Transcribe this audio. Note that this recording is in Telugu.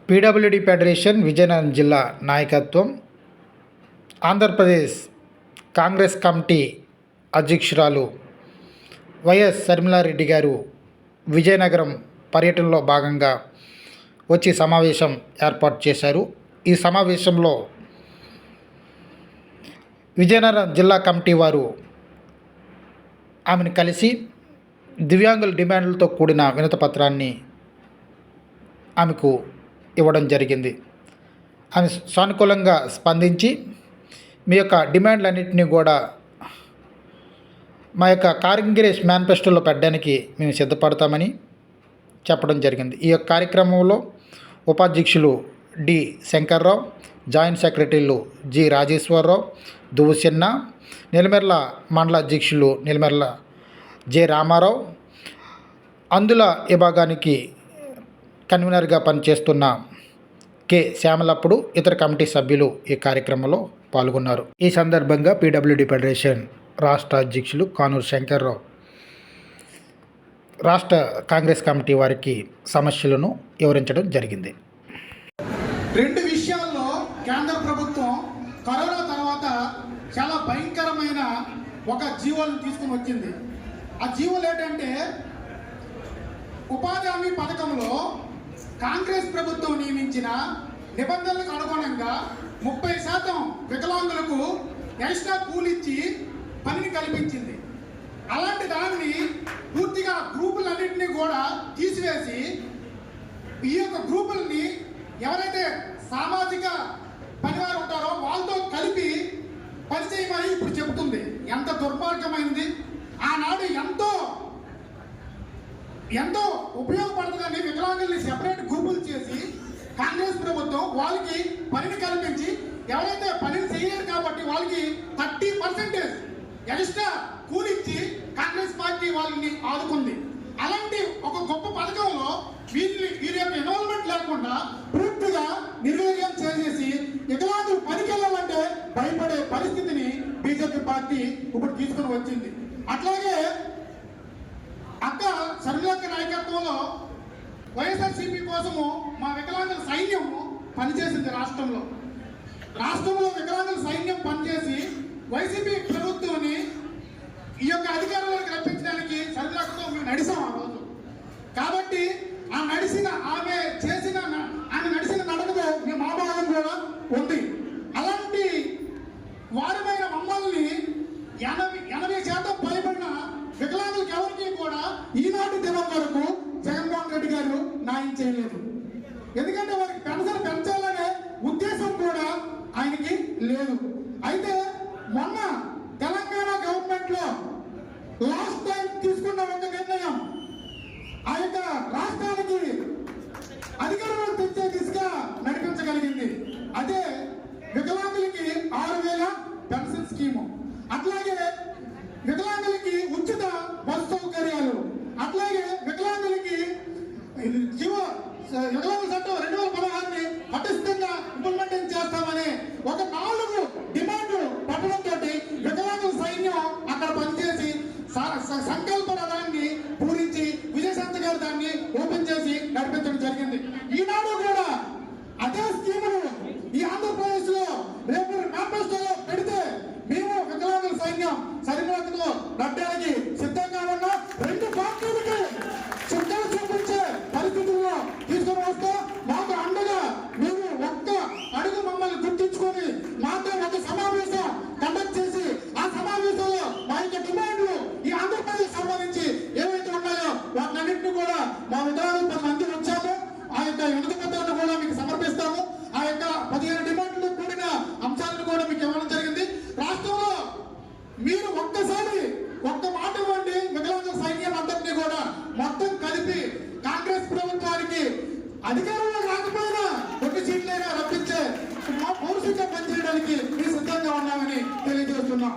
పీడబ్ల్యూడీ ఫెడరేషన్ విజయనగరం జిల్లా నాయకత్వం, ఆంధ్రప్రదేశ్ కాంగ్రెస్ కమిటీ అధ్యక్షురాలు వైఎస్ షర్మిలారెడ్డి గారు విజయనగరం పర్యటనలో భాగంగా వచ్చి సమావేశం ఏర్పాటు చేశారు. ఈ సమావేశంలో విజయనగరం జిల్లా కమిటీ వారు ఆమెను కలిసి దివ్యాంగుల డిమాండ్లతో కూడిన వినతిపత్రాన్ని ఆమెకు ఇవ్వడం జరిగింది. ఆమె సానుకూలంగా స్పందించి మీ యొక్క డిమాండ్లన్నింటినీ కూడా మా యొక్క కాంగ్రెస్ మేనిఫెస్టోలో పెట్టడానికి మేము సిద్ధపడతామని చెప్పడం జరిగింది. ఈ యొక్క కార్యక్రమంలో ఉపాధ్యక్షులు డి శంకర్రావు, జాయింట్ సెక్రటరీలు జి రాజేశ్వరరావు, దువ్వుసిన్న, నిలమెర్ల మండల అధ్యక్షులు నిలమెర్ల జె రామారావు, అందుల విభాగానికి కన్వీనర్గా పనిచేస్తున్న కె శ్యామలప్పుడు, ఇతర కమిటీ సభ్యులు ఈ కార్యక్రమంలో పాల్గొన్నారు. ఈ సందర్భంగా పీడబ్ల్యూడీ ఫెడరేషన్ రాష్ట్ర అధ్యక్షులు కానూరు శంకర్రావు రాష్ట్ర కాంగ్రెస్ కమిటీ వారికి సమస్యలను వివరించడం జరిగింది. రెండు విషయాల్లో కేంద్ర ప్రభుత్వం కరోనా తర్వాత చాలా భయంకరమైన ఒక జీవోలను తీసుకుని వచ్చింది. ఆ జీవోలు ఏంటంటే, ఉపాధి హామీ పథకంలో కాంగ్రెస్ ప్రభుత్వం నియమించిన నిబంధనలకు అనుగుణంగా 30% వికలాంగులకు ఎక్స్ట్రా కూలిచ్చి పనిని కల్పించింది. అలాంటి దాన్ని పూర్తిగా గ్రూపులన్నింటినీ కూడా తీసివేసి ఈ యొక్క గ్రూపుల్ని ఎవరైతే సామాజిక పనివారు ఉంటారో వాళ్ళతో కలిపి పనిచేయమని ఇప్పుడు చెబుతుంది. ఎంత దుర్మార్గమైంది! ఆనాడు ఎంతో ఉపయోగపడుతుందని వికలాంగుల్ని సెపరేట్ గ్రూపులు చేసి కాంగ్రెస్ ప్రభుత్వం వాళ్ళకి పనిని కల్పించి, ఎవరైతే పనిని చేయలేరు కాబట్టి వాళ్ళకి 30% ఎక్స్ట్రా కూలిచ్చి కాంగ్రెస్ పార్టీ వాళ్ళని ఆదుకుంది. అలాంటి ఒక గొప్ప పథకంలో వీరి యొక్క ఇన్వాల్వ్మెంట్ లేకుండా పూర్తిగా నిర్వీర్యం చేసేసి వికలాంగులు పనికి వెళ్ళాలంటే భయపడే పరిస్థితిని బీజేపీ పార్టీ ఇప్పుడు తీసుకుని వచ్చింది. అట్లాగే అక్క షర్మిలక్క నాయకత్వంలో వైఎస్ఆర్సీపీ కోసము మా వికలాంగుల సైన్యం పనిచేసింది. రాష్ట్రంలో వికలాంగుల సైన్యం పనిచేసి వైసీపీ ప్రభుత్వాన్ని ఈ యొక్క అధికారంలోకి రప్పించడానికి షర్మిలక్కతో మేము నడిసాం ఆ రోజు. కాబట్టి ఆమె నడిచిన నడకతో మీ మాభావం కూడా ఉంది. అలాంటి వారమైన మమ్మల్ని 80% పైబడిన వికలాంగులకు ఎవరికి కూడా ఈనాటి దినం వరకు జగన్మోహన్ రెడ్డి గారు న్యాయం చేయలేదు. ఎందుకంటే వారికి పెన్షన్ పెంచాలనే ఉద్దేశం కూడా ఆయనకి లేదు. అయితే మొన్న తెలంగాణ గవర్నమెంట్ లో లాస్ట్ టైం తీసుకున్న ఒక నిర్ణయం ఆ యొక్క రాష్ట్రానికి అధికారంలో తెచ్చే దిశగా నడిపించగలిగింది. అదే వికలాంగులకి 6,000 పెన్షన్ స్కీము, అట్లాగే వికలాంగులకి ఉచిత బస్ సౌకర్యాలు, అట్లాగే వికలాంగులకి వికలాంగుల చట్టం 2016ని పటిష్టంగా ఇంప్లిమెంట్ చేస్తామని ఒక 4 డిమాండ్లు పట్టడంతో వికలాంగుల సైన్యం అక్కడ పనిచేసి సంకల్ప రథాన్ని పూరించి విజయశాంతి గారు దాన్ని ఓపెన్ చేసి నడిపించడం జరిగింది. ఈనాడు కూడా అదే స్కీమును ఈ ఆంధ్రప్రదేశ్ లో రేపు మేనిఫెస్టోలో పెడితే మేము వికలాంగుల సైన్యం సరిగ్గా నడ్డానికి సిద్ధంగా ఉన్న 2 పార్టీలకి సిద్ధం చూపించే పరిస్థితుల్లో తీసుకుని వస్తే మాకు అండగా మేము ఒక్క అడుగు మమ్మల్ని గుర్తించుకొని మాతో ఒక సమావేశం కండక్ట్ చేసి ఆ సమావేశంలో మా యొక్క డిమాండ్లు ఈ ఆంధ్రప్రదేశ్ సంబంధించి ఏవైతే ఉన్నాయో వాటన్నింటినీ కూడా మా విధానం 10 మంది వచ్చాము. ఆ యొక్క వినతి పత్రాన్ని కూడా మీకు సమర్పిస్తాము. ఆ యొక్క 15 డిమాండ్లు కూడిన అంశాలను కూడా మీకు ఇవ్వడం జరిగింది. రాష్ట్రంలో మీరు ఒక్కసారి ఒక్క మాట ఇవ్వండి, వికలాంగుల సైన్యం అందరినీ కూడా మొత్తం కలిపి కాంగ్రెస్ ప్రభుత్వానికి అధికారంలో రాకపోయినా 1 సీట్లైనా రప్పించే మా పౌరుషంగా పనిచేయడానికి మేము సిద్ధంగా ఉన్నామని తెలియజేస్తున్నాం.